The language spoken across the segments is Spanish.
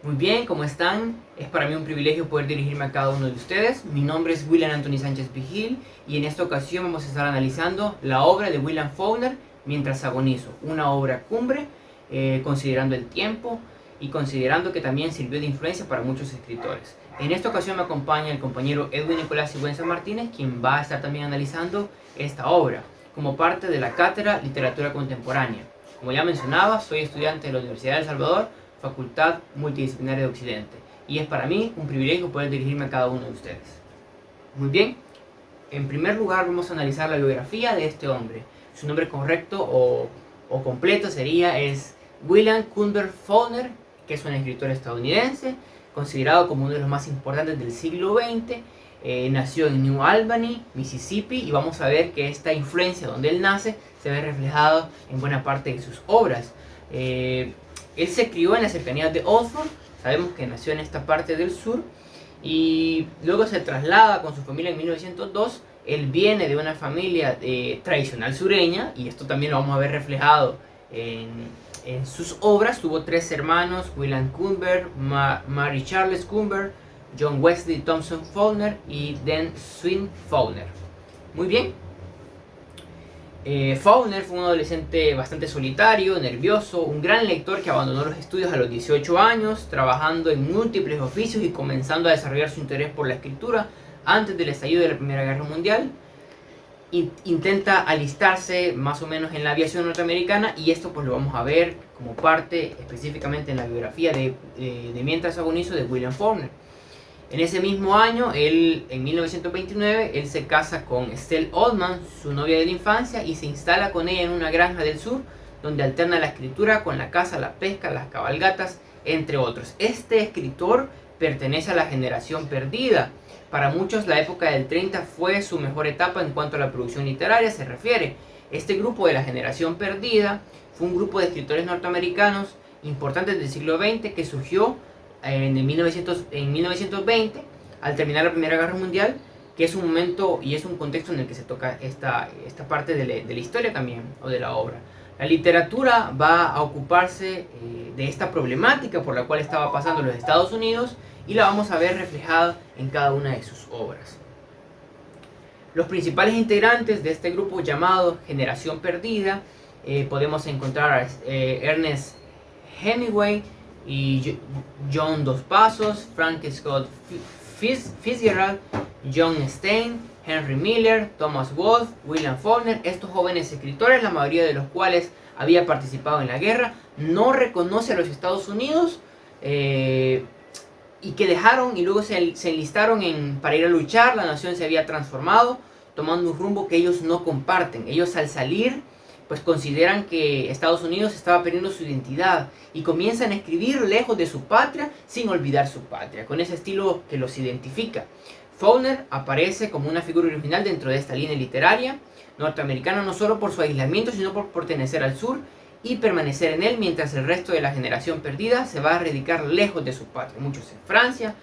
Muy bien, ¿cómo están? Es para mí un privilegio poder dirigirme a cada uno de ustedes. Mi nombre es William Anthony Sánchez Vigil y en esta ocasión vamos a estar analizando la obra de William Faulkner, Mientras agonizo, una obra cumbre, considerando el tiempo y considerando que también sirvió de influencia para muchos escritores. En esta ocasión me acompaña el compañero Edwin Nicolás Sigüenza Martínez, quien va a estar también analizando esta obra como parte de la cátedra Literatura Contemporánea. Como ya mencionaba, soy estudiante de la Universidad de El Salvador, Facultad Multidisciplinaria de Occidente, y es para mí un privilegio poder dirigirme a cada uno de ustedes. Muy bien, en primer lugar vamos a analizar la biografía de este hombre. Su nombre correcto o completo es William Culver Faulkner, que es un escritor estadounidense, considerado como uno de los más importantes del siglo XX. Nació en New Albany, Mississippi, y vamos a ver que esta influencia donde él nace se ve reflejada en buena parte de sus obras. Él se crió en las cercanías de Oxford, sabemos que nació en esta parte del sur, y luego se traslada con su familia en 1902. Él viene de una familia tradicional sureña, y esto también lo vamos a ver reflejado en sus obras. Tuvo 3 hermanos: William Culver, Mary Charles Culver, John Wesley Thompson Faulkner y Dan Swin Faulkner. Muy bien. Faulkner fue un adolescente bastante solitario, nervioso, un gran lector que abandonó los estudios a los 18 años, trabajando en múltiples oficios y comenzando a desarrollar su interés por la escritura antes del estallido de la Primera Guerra Mundial. Intenta alistarse más o menos en la aviación norteamericana, y esto pues lo vamos a ver como parte específicamente en la biografía de Mientras agonizo de William Faulkner. En ese mismo año, en 1929, él se casa con Estelle Oldman, su novia de la infancia, y se instala con ella en una granja del sur, donde alterna la escritura con la caza, la pesca, las cabalgatas, entre otros. Este escritor pertenece a la generación perdida. Para muchos, la época del 30 fue su mejor etapa en cuanto a la producción literaria se refiere. Este grupo de la generación perdida fue un grupo de escritores norteamericanos importantes del siglo XX que surgió en 1920, al terminar la Primera Guerra Mundial, que es un momento y es un contexto en el que se toca esta parte de la historia también, o de la obra. La literatura va a ocuparse de esta problemática por la cual estaba pasando los Estados Unidos, y la vamos a ver reflejada en cada una de sus obras. Los principales integrantes de este grupo llamado Generación Perdida, podemos encontrar a Ernest Hemingway y John Dos Passos, Frank Scott Fitzgerald, John Stein, Henry Miller, Thomas Wolfe, William Faulkner. Estos jóvenes escritores, la mayoría de los cuales había participado en la guerra, no reconoce a los Estados Unidos, y que dejaron y luego se enlistaron para ir a luchar. La nación se había transformado, tomando un rumbo que ellos no comparten. Ellos, al salir, pues consideran que Estados Unidos estaba perdiendo su identidad, y comienzan a escribir lejos de su patria sin olvidar su patria, con ese estilo que los identifica. Faulkner aparece como una figura original dentro de esta línea literaria norteamericana, no solo por su aislamiento, sino por pertenecer al sur y permanecer en él, mientras el resto de la generación perdida se va a radicar lejos de su patria, muchos en Francia,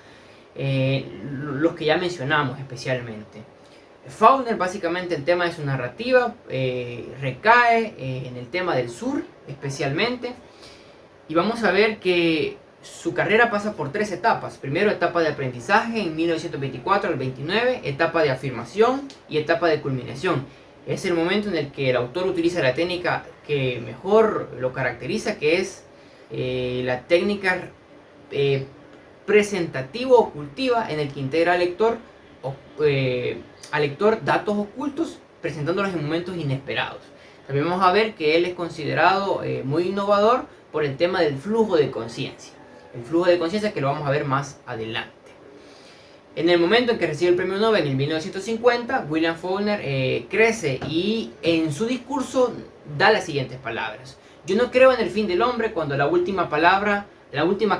los que ya mencionamos especialmente. Faulkner, básicamente el tema de su narrativa recae en el tema del sur especialmente, y vamos a ver que su carrera pasa por 3 etapas. Primero, etapa de aprendizaje en 1924 al 29, etapa de afirmación y etapa de culminación. Es el momento en el que el autor utiliza la técnica que mejor lo caracteriza, que es la técnica presentativo-ocultiva, en el que integra al lector datos ocultos, presentándolos en momentos inesperados. También vamos a ver que él es considerado muy innovador por el tema del flujo de conciencia. El flujo de conciencia, que lo vamos a ver más adelante. En el momento en que recibe el premio Nobel en 1950, William Faulkner crece, y en su discurso da las siguientes palabras: yo no creo en el fin del hombre cuando la última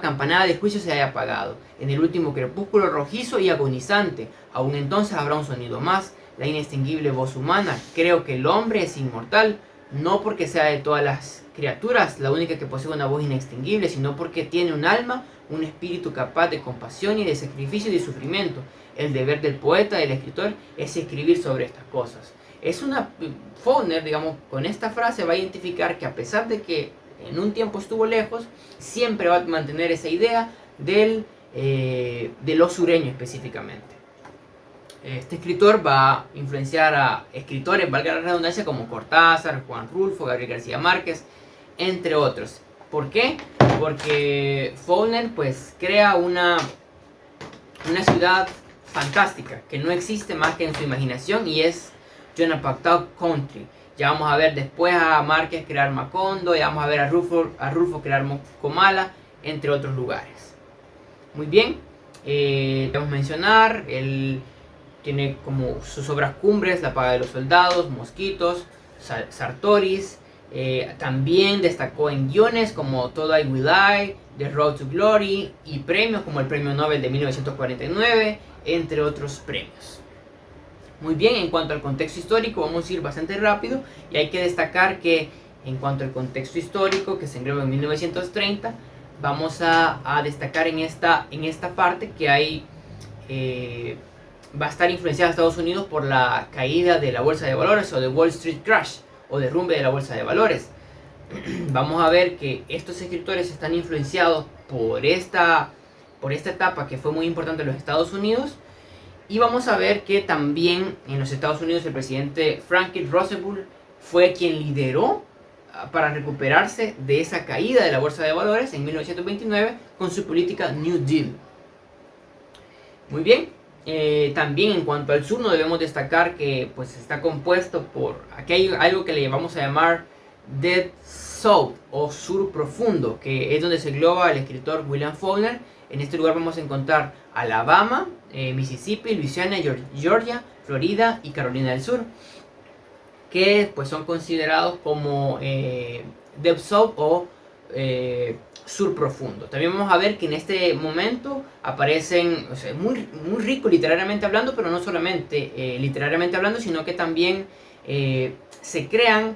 campanada de juicio se haya apagado, en el último crepúsculo rojizo y agonizante. Aún entonces habrá un sonido más, la inextinguible voz humana. Creo que el hombre es inmortal, no porque sea de todas las criaturas la única que posee una voz inextinguible, sino porque tiene un alma, un espíritu capaz de compasión y de sacrificio y de sufrimiento. El deber del poeta, del escritor, es escribir sobre estas cosas. Faulkner, digamos, con esta frase va a identificar que, a pesar de que en un tiempo estuvo lejos, siempre va a mantener esa idea de lo sureño específicamente. Este escritor va a influenciar a escritores, valga la redundancia, como Cortázar, Juan Rulfo, Gabriel García Márquez, entre otros. ¿Por qué? Porque Faulkner pues crea una ciudad fantástica que no existe más que en su imaginación, y es Jonapactau Country. Ya vamos a ver después a Márquez crear Macondo, ya vamos a ver a Rulfo crear Comala, entre otros lugares. Muy bien, debemos mencionar, él tiene como sus obras cumbres La paga de los soldados, Mosquitos, Sartoris. También destacó en guiones como Todo I Will Die, The Road to Glory, y premios como el Premio Nobel de 1949, entre otros premios. Muy bien, en cuanto al contexto histórico vamos a ir bastante rápido, y hay que destacar que en cuanto al contexto histórico, que se engloba en 1930, vamos a destacar en esta parte que hay va a estar influenciada a Estados Unidos por la caída de la bolsa de valores, o de Wall Street Crash, o derrumbe de la bolsa de valores. Vamos a ver que estos escritores están influenciados por esta etapa que fue muy importante en los Estados Unidos, y vamos a ver que también en los Estados Unidos el presidente Franklin Roosevelt fue quien lideró para recuperarse de esa caída de la bolsa de valores en 1929 con su política New Deal. Muy bien. También en cuanto al sur no debemos destacar que pues está compuesto por, aquí hay algo que le vamos a llamar Dead South, o sur profundo, que es donde se engloba el escritor William Faulkner. En este lugar vamos a encontrar Alabama, Mississippi, Luisiana, Georgia, Florida y Carolina del Sur, que pues son considerados como Dead South o sur profundo. También vamos a ver que en este momento aparecen, o sea, muy rico literariamente hablando, pero no solamente literariamente hablando, sino que también se crean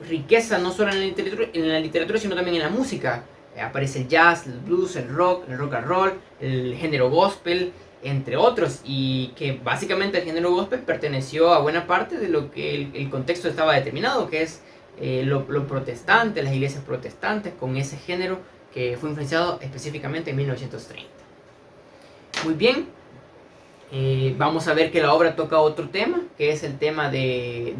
riqueza no solo en la literatura, sino también en la música. Aparece el jazz, el blues, el rock and roll, el género gospel, entre otros, y que básicamente el género gospel perteneció a buena parte de lo que el contexto estaba determinado, que es lo protestante, las iglesias protestantes, con ese género que fue influenciado específicamente en 1930. Muy bien, vamos a ver que la obra toca otro tema, que es el tema de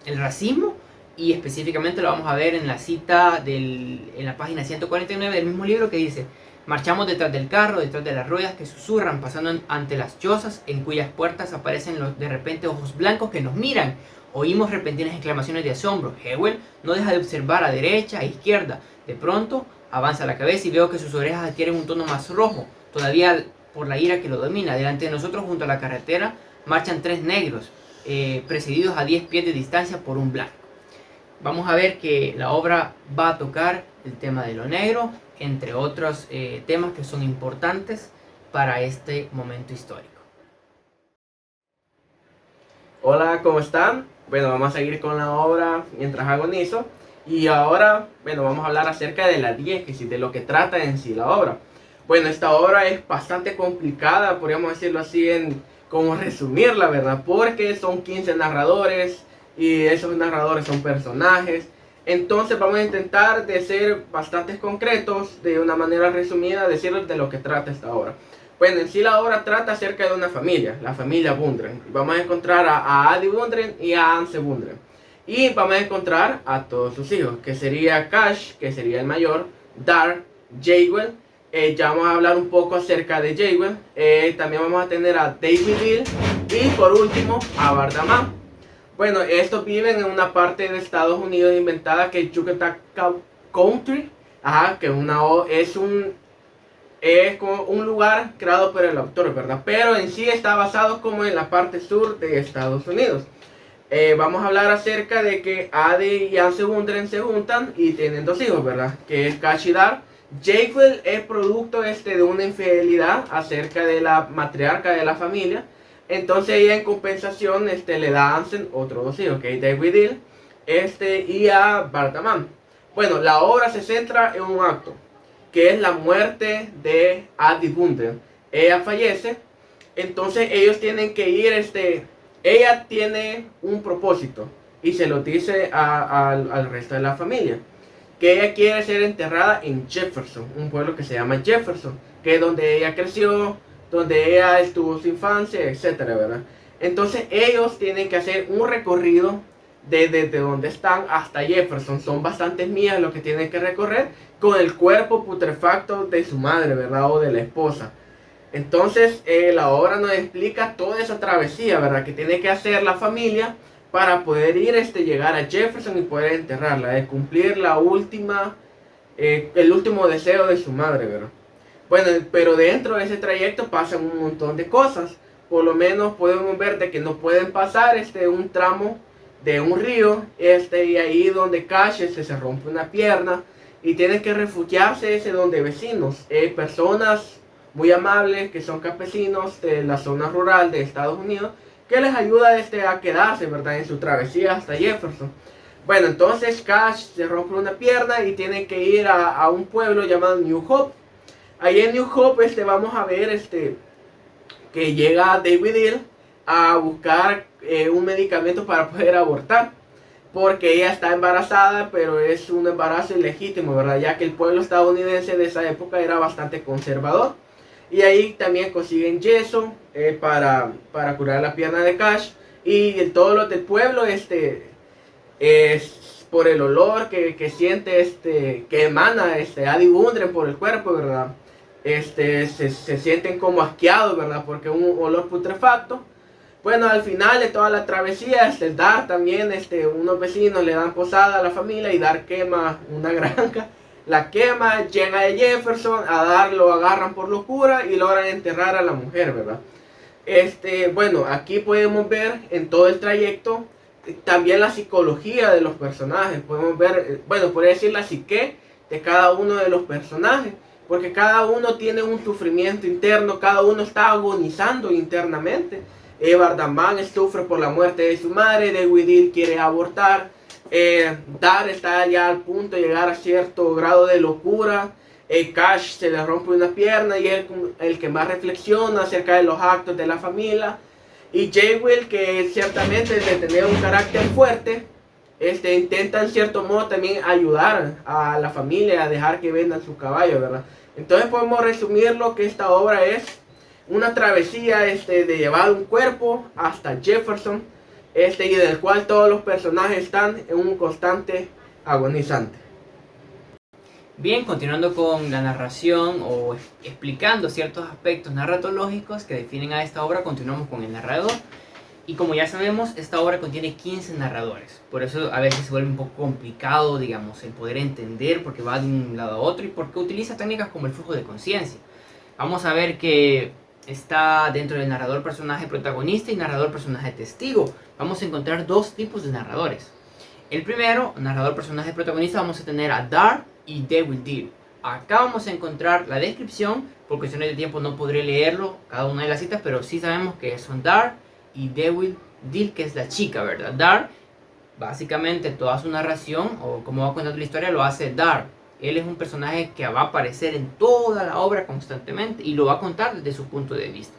el racismo, y específicamente lo vamos a ver en la cita en la página 149 del mismo libro, que dice: marchamos detrás del carro, detrás de las ruedas que susurran, pasando ante las chozas en cuyas puertas aparecen de repente ojos blancos que nos miran. Oímos repentinas exclamaciones de asombro. Hewell no deja de observar a derecha e izquierda. De pronto avanza la cabeza y veo que sus orejas adquieren un tono más rojo, todavía por la ira que lo domina. Delante de nosotros, junto a la carretera, marchan 3 negros, precedidos a 10 pies de distancia por un blanco. Vamos a ver que la obra va a tocar el tema de lo negro, entre otros temas que son importantes para este momento histórico. Hola, ¿cómo están? Bueno, vamos a seguir con la obra mientras agonizo. Y ahora, bueno, vamos a hablar acerca de la diégesis, de lo que trata en sí la obra. Bueno, esta obra es bastante complicada, podríamos decirlo así, en cómo resumirla, ¿verdad? Porque son 15 narradores, y esos narradores son personajes. Entonces vamos a intentar de ser bastante concretos, de una manera resumida, decirles de lo que trata esta obra. Bueno, en sí la obra trata acerca de una familia, la familia Bundren. Vamos a encontrar a Adi Bundren y a Anse Bundren. Y vamos a encontrar a todos sus hijos, que sería Cash, que sería el mayor, Dar, Jaywell. Ya vamos a hablar un poco acerca de Jaywell. También vamos a tener a David Hill y por último a Bardamán. Bueno, estos viven en una parte de Estados Unidos inventada que es Jonapactau Country. Que es como un lugar creado por el autor, ¿verdad? Pero en sí está basado como en la parte sur de Estados Unidos. Vamos a hablar acerca de que Adi y Anse Bundren se juntan y tienen 2 hijos, ¿verdad? Que es Cash y Dar. Jaywell es producto de una infidelidad acerca de la matriarca de la familia. Entonces ella en compensación le da a Ansen otros 2 hijos, que es David Hill y a Bardamán. Bueno, la obra se centra en un acto, que es la muerte de Adi Bundren. Ella fallece, entonces ellos tienen que ir, ella tiene un propósito y se lo dice al resto de la familia. que ella quiere ser enterrada en Jefferson, un pueblo que se llama Jefferson, que es donde ella creció, donde ella estuvo su infancia, etcétera, ¿verdad? Entonces ellos tienen que hacer un recorrido desde donde están hasta Jefferson. Son bastantes millas lo que tienen que recorrer con el cuerpo putrefacto de su madre, ¿verdad? O de la esposa. Entonces la obra nos explica toda esa travesía, ¿verdad? Que tiene que hacer la familia para poder ir, llegar a Jefferson y poder enterrarla, de cumplir la última, el último deseo de su madre, ¿verdad? Bueno, pero dentro de ese trayecto pasan un montón de cosas. Por lo menos podemos ver de que no pueden pasar un tramo de un río, y ahí donde Cash se rompe una pierna y tienen que refugiarse donde vecinos, personas muy amables que son campesinos de la zona rural de Estados Unidos, que les ayuda a quedarse, ¿verdad?, en su travesía hasta Jefferson. Bueno, entonces Cash se rompe una pierna y tiene que ir a un pueblo llamado New Hope. Ahí en New Hope vamos a ver que llega David Hill a buscar un medicamento para poder abortar, porque ella está embarazada, pero es un embarazo ilegítimo, ¿verdad? Ya que el pueblo estadounidense de esa época era bastante conservador. Y ahí también consiguen yeso para curar la pierna de Cash. Y todos los del pueblo es por el olor que siente, que emana Adi Bundren por el cuerpo, ¿verdad? Se sienten como asqueados, ¿verdad? Porque es un olor putrefacto. Bueno, al final de toda la travesía, Dar también, unos vecinos le dan posada a la familia y Dar quema una granja. La quema, llega de Jefferson, a Dar lo agarran por locura y logran enterrar a la mujer, ¿verdad? Bueno, aquí podemos ver en todo el trayecto también la psicología de los personajes. Podemos ver, bueno, podría decir la psique de cada uno de los personajes, porque cada uno tiene un sufrimiento interno, cada uno está agonizando internamente. Vardaman sufre por la muerte de su madre, David Hill quiere abortar, Dar está ya al punto de llegar a cierto grado de locura, Cash se le rompe una pierna y es el que más reflexiona acerca de los actos de la familia, y Jewel, que ciertamente de tener un carácter fuerte, intenta en cierto modo también ayudar a la familia a dejar que vendan su caballo, ¿verdad? Entonces podemos resumir lo que esta obra es una travesía de llevar un cuerpo hasta Jefferson, y del cual todos los personajes están en un constante agonizante. Bien, continuando con la narración o explicando ciertos aspectos narratológicos que definen a esta obra, continuamos con el narrador. Y como ya sabemos, esta obra contiene 15 narradores. Por eso a veces se vuelve un poco complicado, digamos, el poder entender porque va de un lado a otro y porque utiliza técnicas como el flujo de conciencia. Vamos a ver que está dentro del narrador personaje protagonista y narrador personaje testigo. Vamos a encontrar dos tipos de narradores. El primero, narrador personaje protagonista, vamos a tener a Dar y David Hill. Acá vamos a encontrar la descripción. Por cuestiones de tiempo no podré leerlo cada una de las citas, pero sí sabemos que son Dar y David Hill, que es la chica, ¿verdad? Dar, básicamente toda su narración o como va contando la historia lo hace Dar. Él es un personaje que va a aparecer en toda la obra constantemente y lo va a contar desde su punto de vista.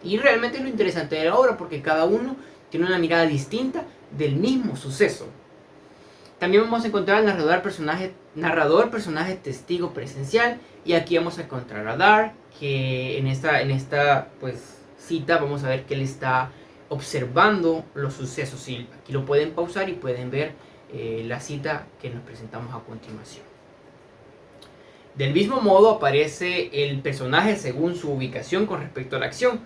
Y realmente es lo interesante de la obra porque cada uno tiene una mirada distinta del mismo suceso. También vamos a encontrar al narrador personaje testigo presencial, y aquí vamos a encontrar a Dar, que en esta pues cita vamos a ver que él está observando los sucesos. Y aquí lo pueden pausar y pueden ver la cita que nos presentamos a continuación. Del mismo modo aparece el personaje según su ubicación con respecto a la acción.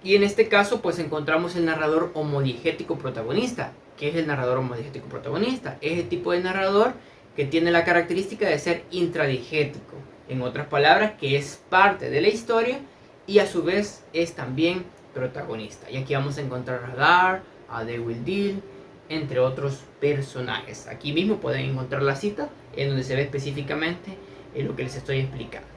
Y en este caso pues encontramos el narrador homodigético protagonista. ¿Qué es el narrador homodigético protagonista? Es el tipo de narrador que tiene la característica de ser intradigético. En otras palabras, que es parte de la historia y a su vez es también protagonista. Y aquí vamos a encontrar a Dar, a David Hill, entre otros personajes. Aquí mismo pueden encontrar la cita en donde se ve específicamente lo que les estoy explicando.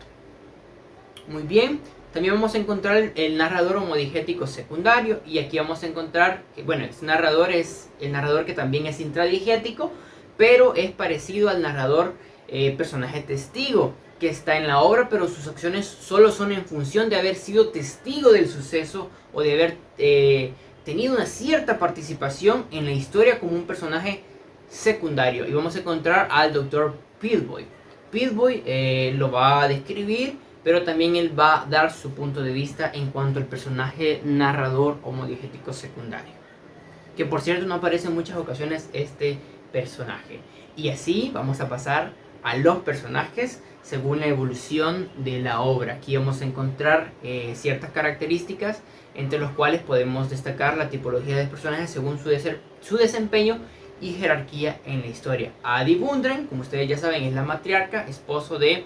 Muy bien. También vamos a encontrar el narrador homodigético secundario, y aquí vamos a encontrar que, bueno, este narrador es el narrador que también es intradigético, pero es parecido al narrador personaje testigo que está en la obra, pero sus acciones solo son en función de haber sido testigo del suceso o de haber tenido una cierta participación en la historia como un personaje secundario. Y vamos a encontrar al Dr. Pillboi. Pillboi lo va a describir, pero también él va a dar su punto de vista en cuanto al personaje narrador homodiegético secundario. Que por cierto no aparece en muchas ocasiones este personaje. Y así vamos a pasar a los personajes según la evolución de la obra. Aquí vamos a encontrar ciertas características entre los cuales podemos destacar la tipología de personajes según su desempeño y jerarquía en la historia. Adi Bundren, como ustedes ya saben, es la matriarca, esposo de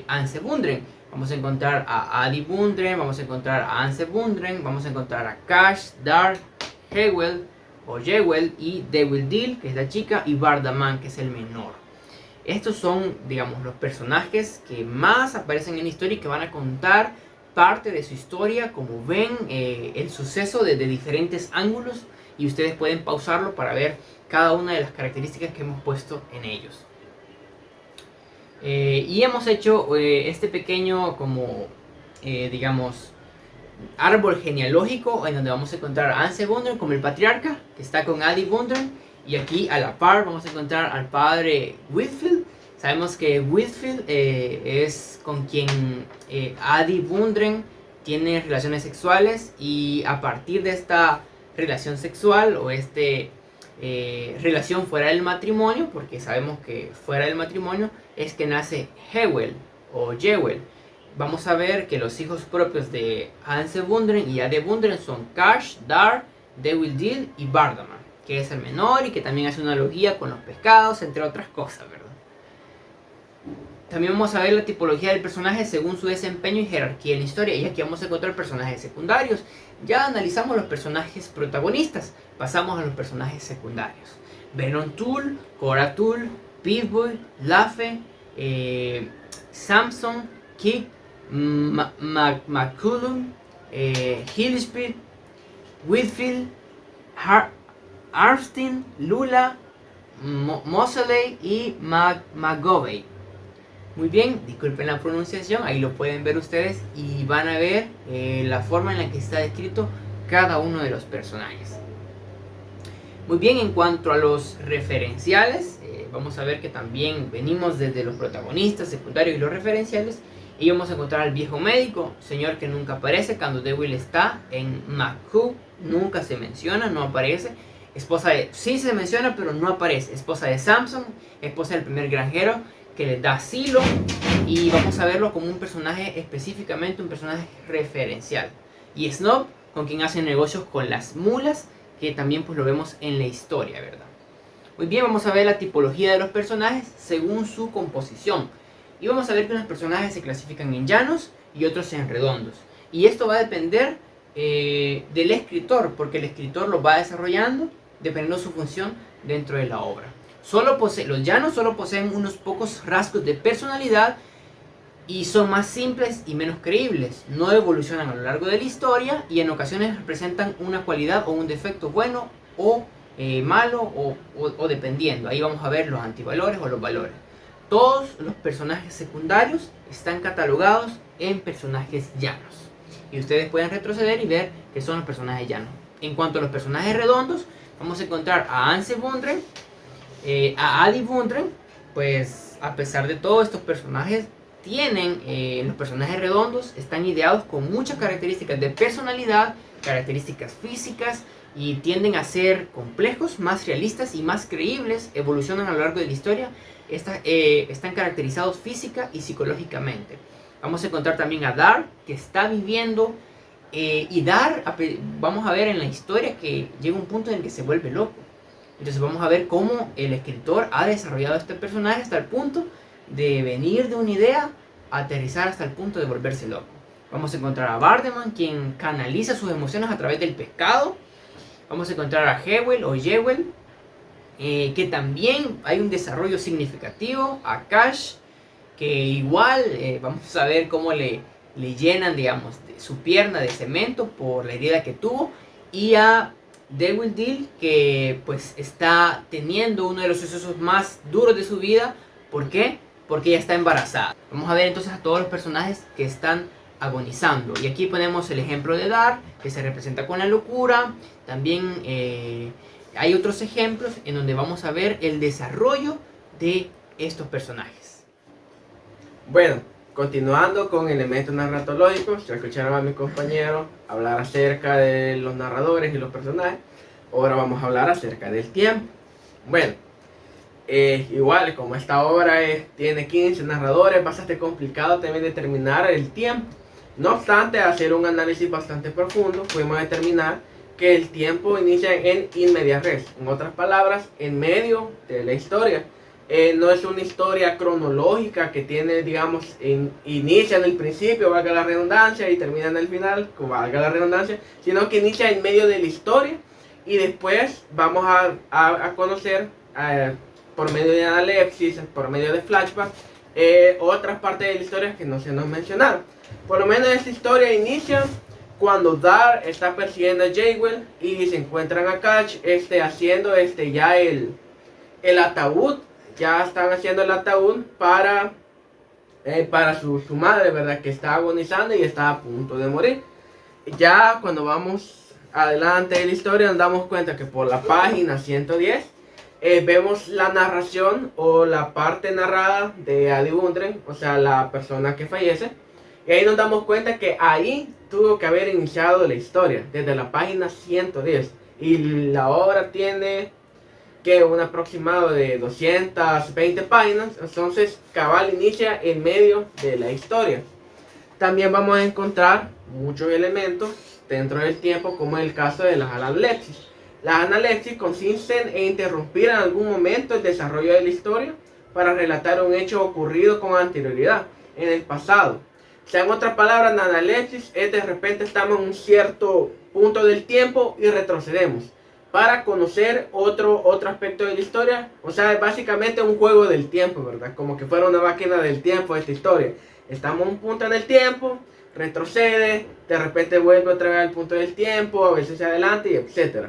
Anse Bundren. Vamos a encontrar a Adi Bundren, vamos a encontrar a Anse Bundren, vamos a encontrar a Kash, Dark, Hewell o Jewel y Dewildil, que es la chica, y Bardaman, que es el menor. Estos son, digamos, los personajes que más aparecen en la historia y que van a contar parte de su historia, como ven el suceso desde diferentes ángulos, y ustedes pueden pausarlo para ver cada una de las características que hemos puesto en ellos. Y hemos hecho este pequeño, como digamos, árbol genealógico en donde vamos a encontrar a Anse Bundren como el patriarca, que está con Adi Bundren, y aquí a la par vamos a encontrar al padre Whitfield. Sabemos que Whitfield es con quien Adi Bundren tiene relaciones sexuales, y a partir de esta relación sexual o relación fuera del matrimonio, porque sabemos que fuera del matrimonio es que nace Hewell o Jewel. Vamos a ver que los hijos propios de Anse Bundren y Ade Bundren son Kash, Dar, Dewildil y Bardaman, que es el menor y que también hace una analogía con los pescados, entre otras cosas, ¿verdad? También vamos a ver la tipología del personaje según su desempeño y jerarquía en la historia. Y aquí vamos a encontrar personajes secundarios. Ya analizamos los personajes protagonistas, pasamos a los personajes secundarios. Venom Tool, Cora Tool, Pillboi, Lafe, Samson, Kick, McCullum, Hillspeed, Whitfield, Arstin, Lula, Moseley y McGovey. Muy bien, disculpen la pronunciación, ahí lo pueden ver ustedes y van a ver la forma en la que está descrito cada uno de los personajes. Muy bien, en cuanto a los referenciales, vamos a ver que también venimos desde los protagonistas, secundarios y los referenciales. Y vamos a encontrar al viejo médico, señor que nunca aparece cuando Dewey está en McCoo, nunca se menciona, no aparece. Esposa de, sí se menciona, pero no aparece. Esposa de Samson, esposa del primer granjero que le da asilo, y vamos a verlo como un personaje, específicamente un personaje referencial. Y Snob, con quien hace negocios con las mulas, que también pues lo vemos en la historia, ¿verdad? Muy bien, vamos a ver la tipología de los personajes según su composición. Y vamos a ver que unos personajes se clasifican en llanos y otros en redondos. Y esto va a depender del escritor, porque el escritor lo va desarrollando dependiendo de su función dentro de la obra. Los llanos solo poseen unos pocos rasgos de personalidad y son más simples y menos creíbles. No evolucionan a lo largo de la historia y en ocasiones representan una cualidad o un defecto bueno o malo o dependiendo. Ahí vamos a ver los antivalores o los valores. Todos los personajes secundarios están catalogados en personajes llanos. Y ustedes pueden retroceder y ver que son los personajes llanos. En cuanto a los personajes redondos, vamos a encontrar a Anse Bundren, a Adi Bundren. Pues a pesar de todo, estos personajes los personajes redondos están ideados con muchas características de personalidad, características físicas, y tienden a ser complejos, más realistas y más creíbles. Evolucionan a lo largo de la historia. Están caracterizados física y psicológicamente. Vamos a encontrar también a Dar, que está viviendo, y Dar, vamos a ver en la historia que llega un punto en el que se vuelve loco. Entonces vamos a ver cómo el escritor ha desarrollado este personaje hasta el punto de venir de una idea a aterrizar hasta el punto de volverse loco. Vamos a encontrar a Bardaman, quien canaliza sus emociones a través del pescado. Vamos a encontrar a Hewell o Jewel, que también hay un desarrollo significativo. A Kash, que igual vamos a ver cómo le llenan, digamos, su pierna de cemento por la herida que tuvo. Y a Dewildil, que pues está teniendo uno de los sucesos más duros de su vida. ¿Por qué? Porque ella está embarazada. Vamos a ver entonces a todos los personajes que están agonizando. Y aquí ponemos el ejemplo de Dar, que se representa con la locura. También hay otros ejemplos en donde vamos a ver el desarrollo de estos personajes. Bueno, continuando con elementos narratológicos, ya escucharon a mi compañero hablar acerca de los narradores y los personajes. Ahora vamos a hablar acerca del tiempo. Bueno, igual como esta obra tiene 15 narradores, es bastante complicado también determinar el tiempo. No obstante, hacer un análisis bastante profundo, pudimos determinar que el tiempo inicia en in media res. En otras palabras, en medio de la historia. No es una historia cronológica que tiene, digamos, inicia en el principio, valga la redundancia, y termina en el final, valga la redundancia, sino que inicia en medio de la historia y después vamos a conocer por medio de analepsis, por medio de flashback, otras partes de la historia que no se nos mencionaron. Por lo menos esta historia inicia cuando Dar está persiguiendo a Jewel y se encuentran a Catch haciendo ya el ataúd. Ya están haciendo el ataúd para su madre, ¿verdad? Que está agonizando y está a punto de morir. Ya cuando vamos adelante de la historia nos damos cuenta que por la página 110 vemos la narración o la parte narrada de Adi Gundren, o sea, la persona que fallece. Y ahí nos damos cuenta que ahí tuvo que haber iniciado la historia, desde la página 110. Y la obra tiene que un aproximado de 220 páginas, entonces cabal inicia en medio de la historia. También vamos a encontrar muchos elementos dentro del tiempo, como en el caso de las analepsis. Las analepsis consisten en interrumpir en algún momento el desarrollo de la historia para relatar un hecho ocurrido con anterioridad, en el pasado. O sea, en otras palabras, la analepsis es de repente estamos en un cierto punto del tiempo y retrocedemos para conocer otro aspecto de la historia. O sea, es básicamente un juego del tiempo, ¿verdad? Como que fuera una máquina del tiempo esta historia. Estamos en un punto en el tiempo, retrocede, de repente vuelve otra vez al punto del tiempo, a veces hacia adelante, y etc.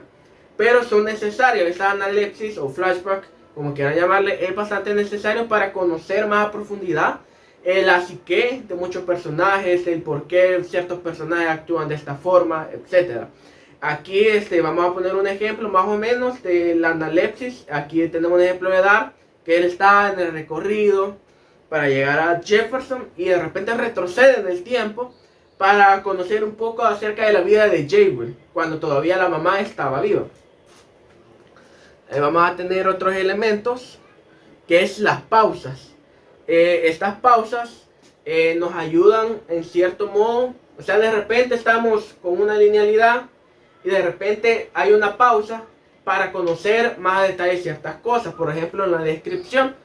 Pero son necesarios, esta analepsis o flashback, como quieran llamarle, es bastante necesario para conocer más a profundidad la psique de muchos personajes, el por qué ciertos personajes actúan de esta forma, etc. Aquí vamos a poner un ejemplo más o menos de la analepsis. Aquí tenemos un ejemplo de Dar, que él está en el recorrido para llegar a Jefferson y de repente retrocede en el tiempo para conocer un poco acerca de la vida de Jewel, cuando todavía la mamá estaba viva. Vamos a tener otros elementos, que es las pausas. Estas pausas nos ayudan en cierto modo, o sea, de repente estamos con una linealidad y de repente hay una pausa para conocer más a detalle ciertas cosas. Por ejemplo, en la descripción,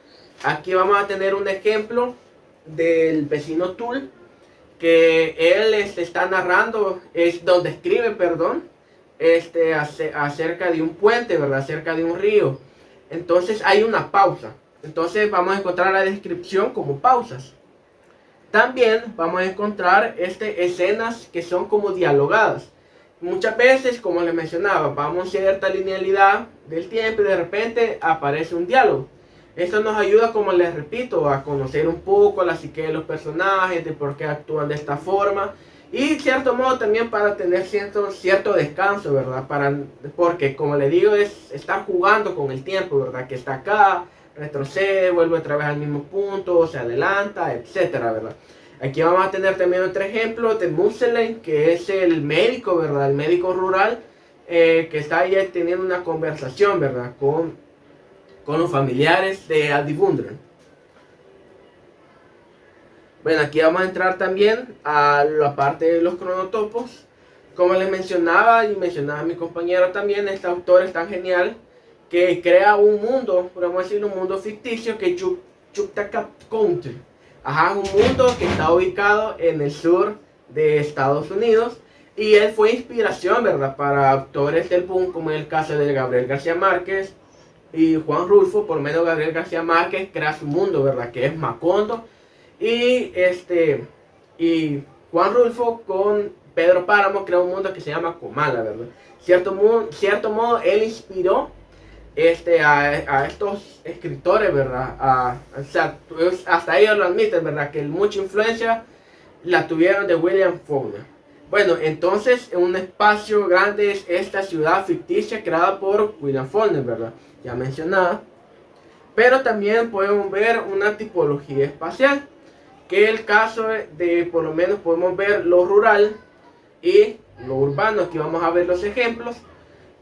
aquí vamos a tener un ejemplo del vecino Tull, que él está narrando, es donde escribe, perdón, acerca de un puente, ¿verdad? Acerca de un río. Entonces hay una pausa. Entonces vamos a encontrar la descripción como pausas. También vamos a encontrar escenas que son como dialogadas. Muchas veces, como les mencionaba, vamos a cierta linealidad del tiempo y de repente aparece un diálogo. Esto nos ayuda, como les repito, a conocer un poco la psique de los personajes, de por qué actúan de esta forma. Y cierto modo también para tener cierto descanso, ¿verdad? Porque como les digo, es estar jugando con el tiempo, ¿verdad? Que está acá, retrocede, vuelve otra vez al mismo punto, se adelanta, etcétera, ¿verdad? Aquí vamos a tener también otro ejemplo de Museley, que es el médico, ¿verdad? El médico rural, que está ahí teniendo una conversación, ¿verdad? Con los familiares de Adi Gundren. Bueno, aquí vamos a entrar también a la parte de los cronotopos. Como les mencionaba y mencionaba mi compañero también, este autor es tan genial que crea un mundo, podemos decir un mundo ficticio, que es Chuctacat Country. Ajá, un mundo que está ubicado en el sur de Estados Unidos. Y él fue inspiración, ¿verdad? Para autores del boom, como en el caso de Gabriel García Márquez y Juan Rulfo. Por lo menos Gabriel García Márquez crea su mundo, ¿verdad? Que es Macondo. Y Juan Rulfo con Pedro Páramo crea un mundo que se llama Comala, ¿verdad? Cierto modo, él inspiró a estos escritores, ¿verdad? O sea, hasta ellos lo admiten, ¿verdad? Que mucha influencia la tuvieron de William Faulkner. Bueno, entonces un espacio grande es esta ciudad ficticia creada por William Faulkner, ¿verdad? Ya mencionada. Pero también podemos ver una tipología espacial, que es el caso de, por lo menos podemos ver lo rural y lo urbano. Aquí vamos a ver los ejemplos.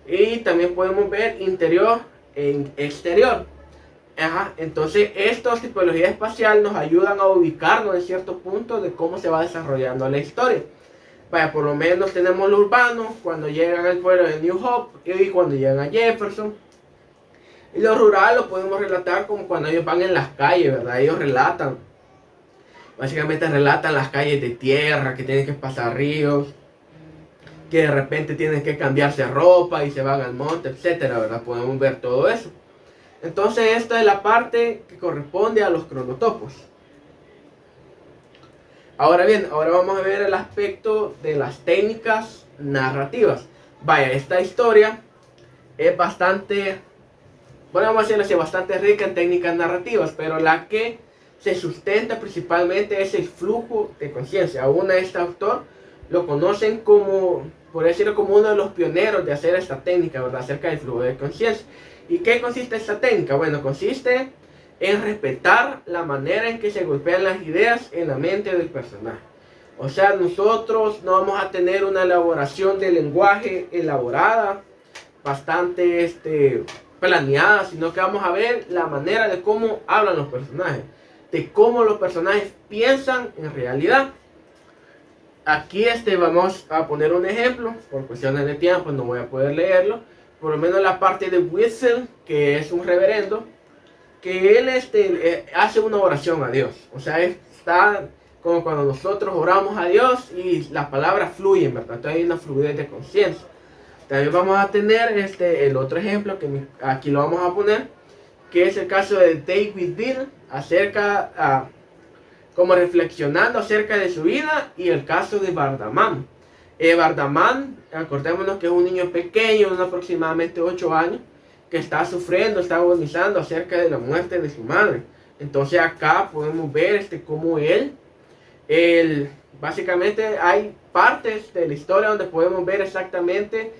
Y también podemos ver interior e exterior. Ajá, entonces estas tipologías espacial nos ayudan a ubicarnos en ciertos puntos de cómo se va desarrollando la historia. Vaya, por lo menos tenemos lo urbano cuando llegan al pueblo de New Hope y cuando llegan a Jefferson. Y lo rural lo podemos relatar como cuando ellos van en las calles, ¿verdad? Ellos relatan, básicamente relatan las calles de tierra, que tienen que pasar ríos, que de repente tienen que cambiarse ropa y se van al monte, etcétera, ¿verdad? Podemos ver todo eso. Entonces esta es la parte que corresponde a los cronotopos. Ahora bien, ahora vamos a ver el aspecto de las técnicas narrativas. Vaya, esta historia es bastante, bueno, vamos a decirlo así, bastante rica en técnicas narrativas, pero la que se sustenta principalmente es el flujo de conciencia. Aún a este autor lo conocen como, por decirlo, como uno de los pioneros de hacer esta técnica, ¿verdad? Acerca del flujo de conciencia. ¿Y qué consiste esta técnica? Bueno, consiste en respetar la manera en que se golpean las ideas en la mente del personaje. O sea, nosotros no vamos a tener una elaboración de lenguaje elaborada, bastante planeada, sino que vamos a ver la manera de cómo hablan los personajes, de cómo los personajes piensan en realidad. Aquí vamos a poner un ejemplo, por cuestiones de tiempo no voy a poder leerlo. Por lo menos la parte de Witzel, que es un reverendo, que él hace una oración a Dios. O sea, está como cuando nosotros oramos a Dios y las palabras fluyen, ¿verdad? Entonces hay una fluidez de conciencia. También vamos a tener el otro ejemplo, que aquí lo vamos a poner, que es el caso de David Dill, como reflexionando acerca de su vida, y el caso de Bardamán. Bardamán, acordémonos que es un niño pequeño, de aproximadamente 8 años, que está sufriendo, está agonizando acerca de la muerte de su madre. Entonces acá podemos ver cómo básicamente hay partes de la historia donde podemos ver exactamente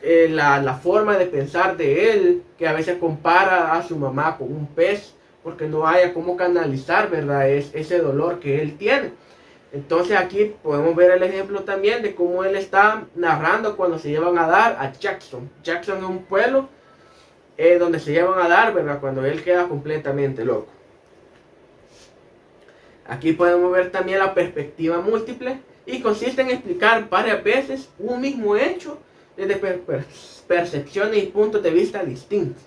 la forma de pensar de él, que a veces compara a su mamá con un pez, porque no haya cómo canalizar, ¿verdad? Ese dolor que él tiene. Entonces aquí podemos ver el ejemplo también de cómo él está narrando cuando se llevan a dar a Jackson. Jackson es un pueblo donde se llevan a dar, ¿verdad? Cuando él queda completamente loco. Aquí podemos ver también la perspectiva múltiple, y consiste en explicar varias veces un mismo hecho desde percepciones y puntos de vista distintos.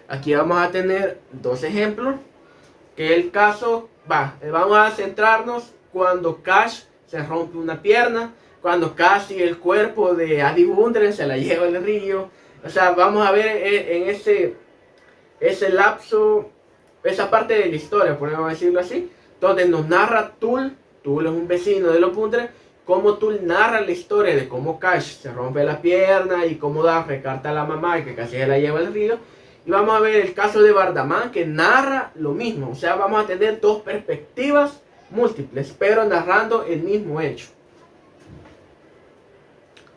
Aquí vamos a tener dos ejemplos, que el caso, vamos a centrarnos cuando Cash se rompe una pierna, cuando casi el cuerpo de Adi Bundren se la lleva el río. O sea, vamos a ver en ese lapso, esa parte de la historia, podemos decirlo así, donde nos narra Tull es un vecino de los Bundren, cómo Tull narra la historia de cómo Cash se rompe la pierna y cómo da recarta a la mamá y que casi se la lleva el río. Y vamos a ver el caso de Bardamán, que narra lo mismo. O sea, vamos a tener dos perspectivas múltiples, pero narrando el mismo hecho.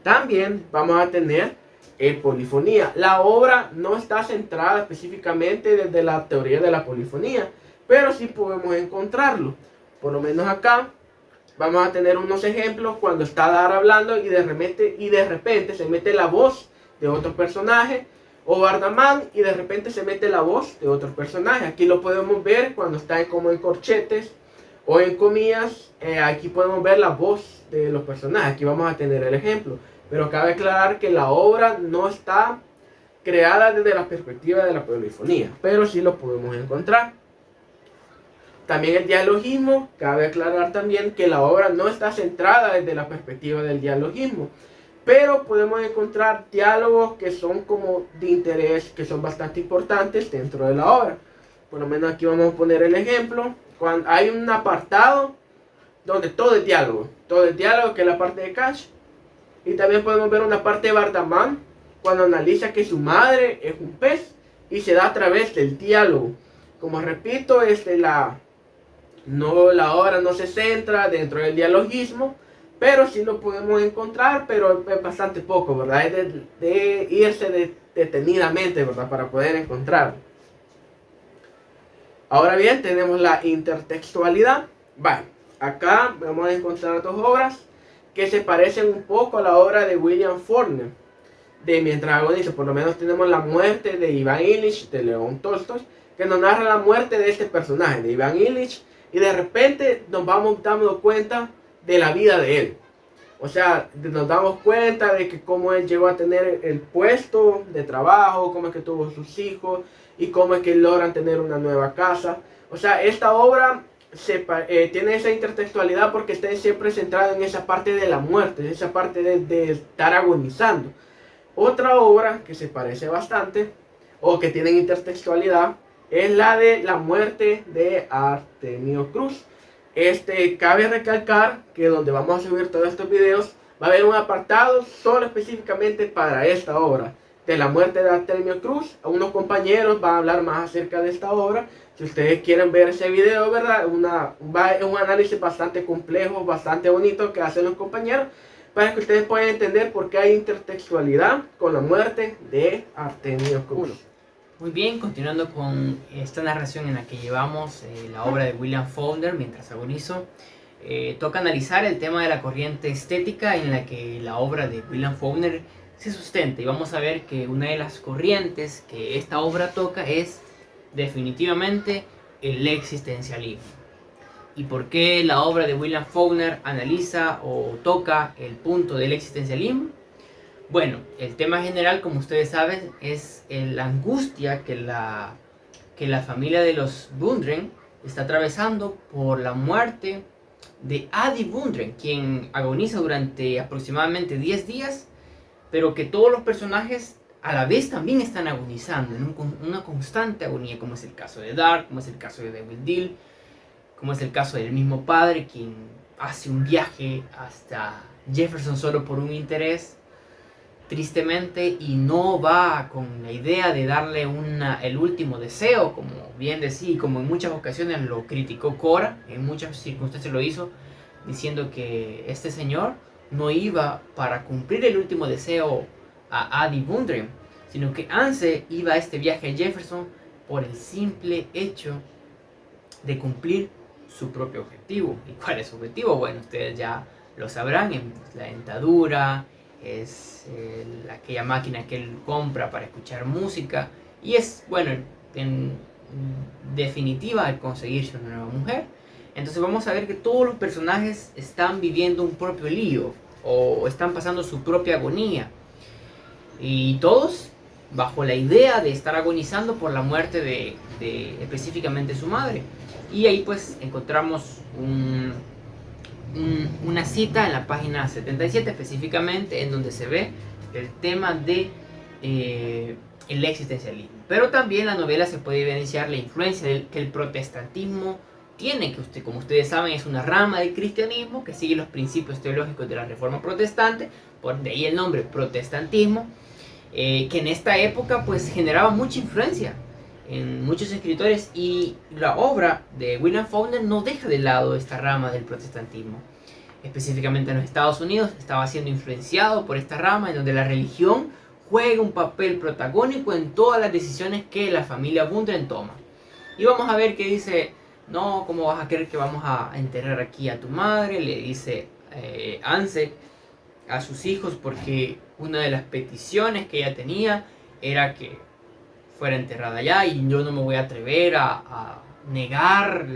También vamos a tener polifonía. La obra no está centrada específicamente desde la teoría de la polifonía, pero sí podemos encontrarlo. Por lo menos acá vamos a tener unos ejemplos cuando está Dar hablando y de repente se mete la voz de otro personaje, o Bardamán y de repente se mete la voz de otro personaje. Aquí lo podemos ver cuando está como en corchetes o en comillas. Aquí podemos ver la voz de los personajes. Aquí vamos a tener el ejemplo, pero cabe aclarar que la obra no está creada desde la perspectiva de la polifonía, pero sí lo podemos encontrar. También el dialogismo, cabe aclarar también que la obra no está centrada desde la perspectiva del dialogismo, pero podemos encontrar diálogos que son como de interés, que son bastante importantes dentro de la obra. Por lo menos aquí vamos a poner el ejemplo. Cuando hay un apartado donde todo es diálogo, que es la parte de Cash. Y también podemos ver una parte de Bardamán, cuando analiza que su madre es un pez, y se da a través del diálogo. Como repito, la obra no se centra dentro del dialogismo, pero sí lo podemos encontrar, pero es bastante poco, ¿verdad? Es de irse detenidamente, ¿verdad? Para poder encontrarlo. Ahora bien, tenemos la intertextualidad. Vale, acá vamos a encontrar dos obras que se parecen un poco a la obra de William Faulkner, de Mientras agoniza. Por lo menos tenemos la muerte de Iván Ilich, de León Tolstoy, que nos narra la muerte de este personaje, de Iván Ilich, y de repente nos vamos dando cuenta de la vida de él. O sea, nos damos cuenta de que cómo él llegó a tener el puesto de trabajo, cómo es que tuvo sus hijos y cómo es que logran tener una nueva casa. O sea, esta obra tiene esa intertextualidad porque está siempre centrada en esa parte de la muerte, esa parte de estar agonizando. Otra obra que se parece bastante o que tiene intertextualidad es la de La muerte de Artemio Cruz. Cabe recalcar que donde vamos a subir todos estos videos va a haber un apartado solo específicamente para esta obra de La muerte de Artemio Cruz. Unos compañeros van a hablar más acerca de esta obra. Si ustedes quieren ver ese video, ¿verdad? Es un análisis bastante complejo, bastante bonito que hacen los compañeros para que ustedes puedan entender por qué hay intertextualidad con la muerte de Artemio Cruz. Muy bien, continuando con esta narración en la que llevamos la obra de William Faulkner, Mientras agonizo, toca analizar el tema de la corriente estética en la que la obra de William Faulkner se sustenta. Y vamos a ver que una de las corrientes que esta obra toca es definitivamente el existencialismo. ¿Y por qué la obra de William Faulkner analiza o toca el punto del existencialismo? Bueno, el tema general, como ustedes saben, es la angustia que la familia de los Bundren está atravesando por la muerte de Adi Bundren, quien agoniza durante aproximadamente 10 días, pero que todos los personajes a la vez también están agonizando en una constante agonía, como es el caso de Dark, como es el caso de David Dill, como es el caso del mismo padre, quien hace un viaje hasta Jefferson solo por un interés, tristemente, y no va con la idea de darle el último deseo, como bien decía, y como en muchas ocasiones lo criticó Cora, en muchas circunstancias lo hizo, diciendo que este señor no iba para cumplir el último deseo a Adi Bundren, sino que Anse iba a este viaje a Jefferson por el simple hecho de cumplir su propio objetivo. ¿Y cuál es su objetivo? Bueno, ustedes ya lo sabrán, la dentadura, es aquella máquina que él compra para escuchar música, y es, bueno, en definitiva, el conseguirse una nueva mujer. Entonces vamos a ver que todos los personajes están viviendo un propio lío, o están pasando su propia agonía, y todos bajo la idea de estar agonizando por la muerte de específicamente su madre. Y ahí pues encontramos una cita en la página 77 específicamente, en donde se ve el tema de el existencialismo. Pero también la novela se puede evidenciar la influencia que el protestantismo tiene, que como ustedes saben es una rama del cristianismo que sigue los principios teológicos de la Reforma Protestante, por de ahí el nombre protestantismo, que en esta época pues generaba mucha influencia en muchos escritores, y la obra de William Faulkner no deja de lado esta rama del protestantismo. Específicamente en los Estados Unidos estaba siendo influenciado por esta rama, en donde la religión juega un papel protagónico en todas las decisiones que la familia Bundren toma. Y vamos a ver que dice: no, ¿cómo vas a creer que vamos a enterrar aquí a tu madre? Le dice Anse a sus hijos, porque una de las peticiones que ella tenía era que fuera enterrada allá, y yo no me voy a atrever a negar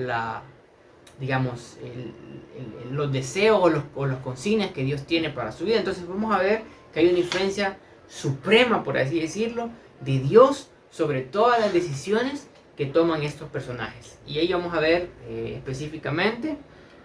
los deseos o los consignas que Dios tiene para su vida. Entonces vamos a ver que hay una influencia suprema, por así decirlo, de Dios sobre todas las decisiones que toman estos personajes. Y ahí vamos a ver específicamente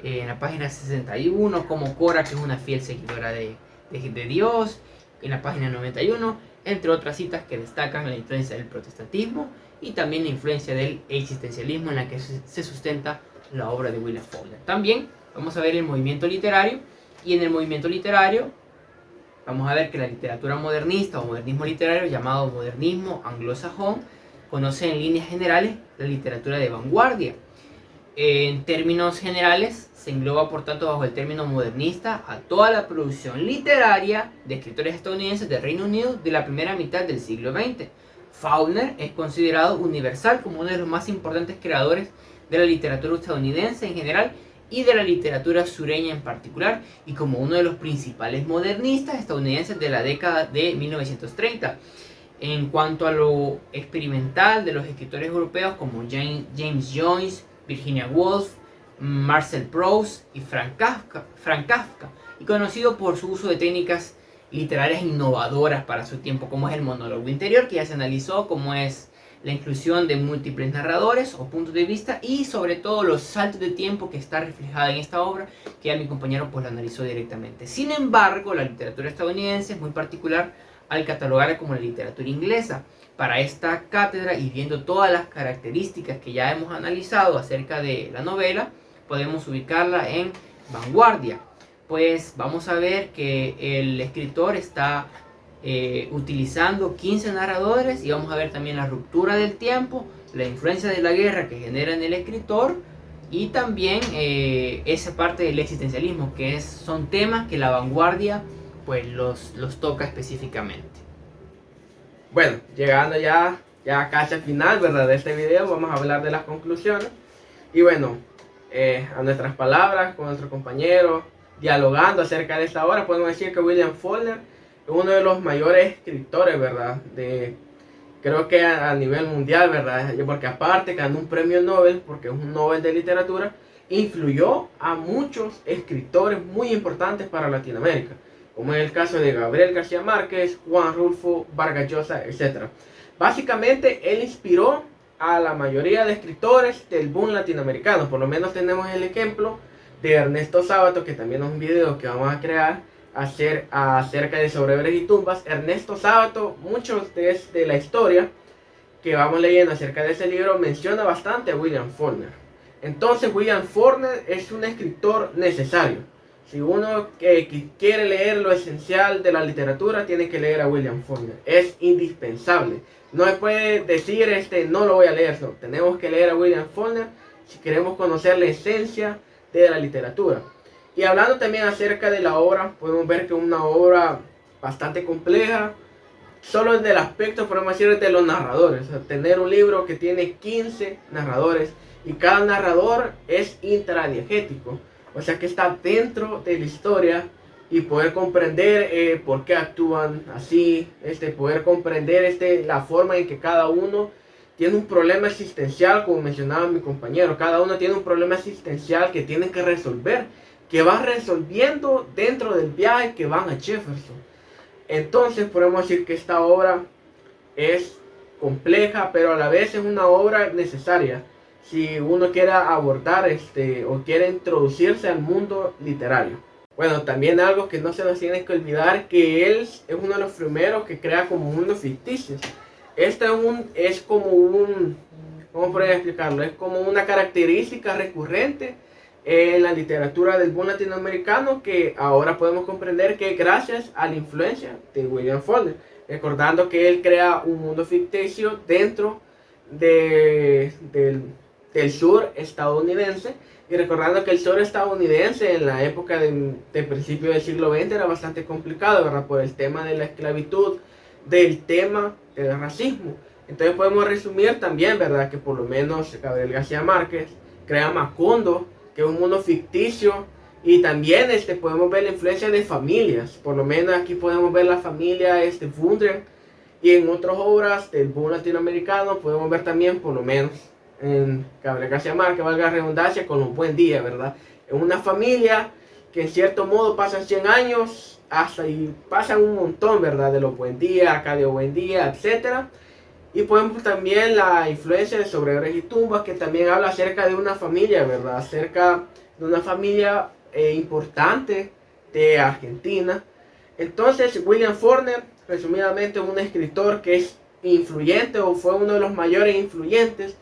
en la página 61 como Cora, que es una fiel seguidora de Dios, en la página 91, entre otras citas que destacan la influencia del protestantismo y también la influencia del existencialismo en la que se sustenta la obra de William Faulkner. También vamos a ver el movimiento literario, y en el movimiento literario vamos a ver que la literatura modernista o modernismo literario, llamado modernismo anglosajón, conoce en líneas generales la literatura de vanguardia. En términos generales, se engloba por tanto bajo el término modernista a toda la producción literaria de escritores estadounidenses del Reino Unido de la primera mitad del siglo XX. Faulkner es considerado universal como uno de los más importantes creadores de la literatura estadounidense en general y de la literatura sureña en particular, y como uno de los principales modernistas estadounidenses de la década de 1930. En cuanto a lo experimental de los escritores europeos como James Joyce, Virginia Woolf, Marcel Proust y Frank Kafka, y conocido por su uso de técnicas literarias innovadoras para su tiempo, como es el monólogo interior, que ya se analizó, como es la inclusión de múltiples narradores o puntos de vista, y sobre todo los saltos de tiempo que está reflejada en esta obra, que ya mi compañero pues la analizó directamente. Sin embargo, la literatura estadounidense es muy particular al catalogarla como la literatura inglesa. Para esta cátedra, y viendo todas las características que ya hemos analizado acerca de la novela, podemos ubicarla en vanguardia. Pues vamos a ver que el escritor está utilizando 15 narradores, y vamos a ver también la ruptura del tiempo, la influencia de la guerra que genera en el escritor, y también esa parte del existencialismo, que son temas que la vanguardia pues los toca específicamente. Bueno, llegando ya casi al final, ¿verdad?, de este video, vamos a hablar de las conclusiones. Y bueno, a nuestras palabras, con nuestros compañeros, dialogando acerca de esta obra, podemos decir que William Faulkner es uno de los mayores escritores, ¿verdad?, creo que a nivel mundial, ¿verdad?, porque aparte ganó un premio Nobel, porque es un Nobel de literatura, influyó a muchos escritores muy importantes para Latinoamérica, como es el caso de Gabriel García Márquez, Juan Rulfo, Vargas Llosa, etc. Básicamente, él inspiró a la mayoría de escritores del boom latinoamericano. Por lo menos tenemos el ejemplo de Ernesto Sábato, que también es un video que vamos a crear acerca de Sobre Breves y Tumbas. Ernesto Sábato, muchos de la historia que vamos leyendo acerca de ese libro, menciona bastante a William Faulkner. Entonces, William Faulkner es un escritor necesario. Si uno quiere leer lo esencial de la literatura, tiene que leer a William Faulkner. Es indispensable. No se puede decir, no lo voy a leer. No. Tenemos que leer a William Faulkner si queremos conocer la esencia de la literatura. Y hablando también acerca de la obra, podemos ver que es una obra bastante compleja. Solo en el aspecto, podemos decir, de los narradores. O sea, tener un libro que tiene 15 narradores y cada narrador es intradiegético. O sea que está dentro de la historia, y poder comprender por qué actúan así, poder comprender la forma en que cada uno tiene un problema existencial, como mencionaba mi compañero. Cada uno tiene un problema existencial que tienen que resolver, que van resolviendo dentro del viaje que van a Jefferson. Entonces podemos decir que esta obra es compleja, pero a la vez es una obra necesaria si uno quiere abordar o quiere introducirse al mundo literario. Bueno, también algo que no se nos tiene que olvidar, que él es uno de los primeros que crea como mundos ficticios. Es como ¿cómo podría explicarlo? Es como una característica recurrente en la literatura del boom latinoamericano, que ahora podemos comprender que gracias a la influencia de William Faulkner, recordando que él crea un mundo ficticio dentro del sur estadounidense, y recordando que el sur estadounidense en la época de principio del siglo XX era bastante complicado, ¿verdad?, por el tema de la esclavitud, del tema del racismo. Entonces podemos resumir también, ¿verdad?, que por lo menos Gabriel García Márquez crea Macondo, que es un mundo ficticio, y también podemos ver la influencia de familias. Por lo menos aquí podemos ver la familia Wundren, y en otras obras del boom latinoamericano podemos ver también, por lo menos en Gabriel García Márquez, valga la redundancia, con los Buendía, ¿verdad? Es una familia que en cierto modo pasan 100 años y pasan un montón, ¿verdad?, de los Buendía, Arcadio Buendía, etc. Y podemos también la influencia de Sobre Breves y Tumbas, que también habla acerca de una familia, ¿verdad?, acerca de una familia importante de Argentina. Entonces, William Faulkner, resumidamente, es un escritor que es influyente, o fue uno de los mayores influyentes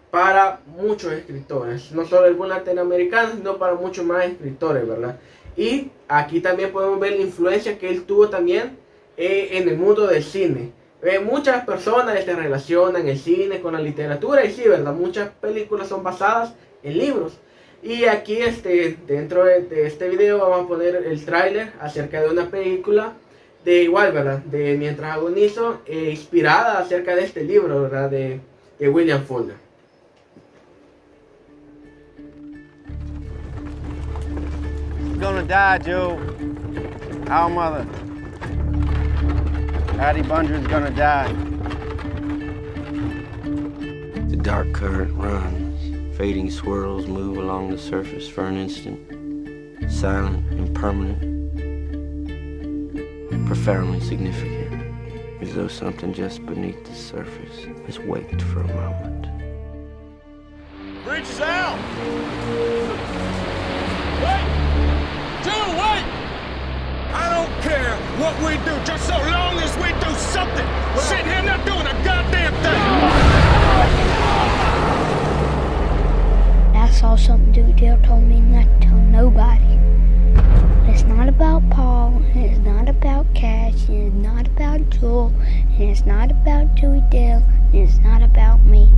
para muchos escritores, no solo el boom latinoamericano, sino para muchos más escritores, ¿verdad? Y aquí también podemos ver la influencia que él tuvo también en el mundo del cine. Muchas personas relacionan el cine con la literatura, y sí, ¿verdad?, muchas películas son basadas en libros. Y aquí dentro de este video vamos a poner el tráiler acerca de una película de igual, ¿verdad? De Mientras agonizo, inspirada acerca de este libro, ¿verdad? De William Faulkner. Gonna die, Joe. Our mother. Addie Bundren's gonna die. The dark current runs. Fading swirls move along the surface for an instant. Silent, impermanent. Profoundly significant. As though something just beneath the surface has waked for a moment. Bridge is out! Wait! Joe, wait! I don't care what we do, just so long as we do something. Sitting here not doing a goddamn thing. I saw something Duke Dale told me not to tell nobody. It's not about Paul, and it's not about Cash, and it's not about Joel, and it's not about Dewey Dale, and it's not about me.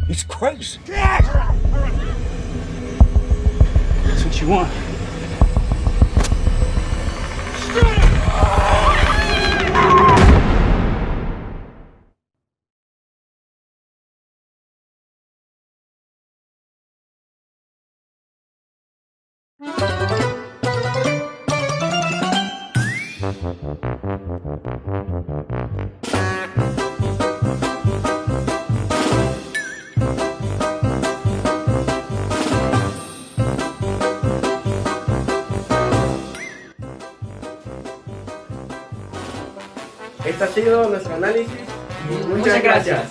It's crazy. That's what you want. Este ha sido nuestro análisis. Muchas gracias.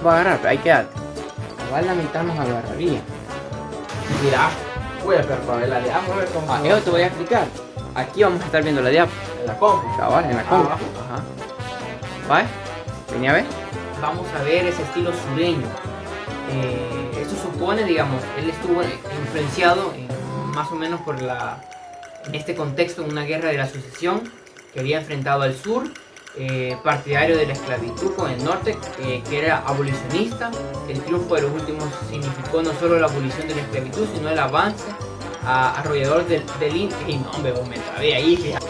Va a agarrar, ahí quédate. Igual la mitad nos agarraría. Mira, Voy a ver para ver la de A, a ver cómo. yo te voy a explicar. Aquí vamos a estar viendo la diapo. En la compu. Cabal, en la compu. Abajo. Ajá. ¿Vale? Vení a ver. Vamos a ver ese estilo sureño. Esto supone, digamos, él estuvo influenciado más o menos por en este contexto, en una guerra de la sucesión que había enfrentado al sur, partidario de la esclavitud con el norte, que era abolicionista. El triunfo de los últimos significó no solo la abolición de la esclavitud, sino el avance arrollador del y no, hombre, vos me trabé ahí, fíjate.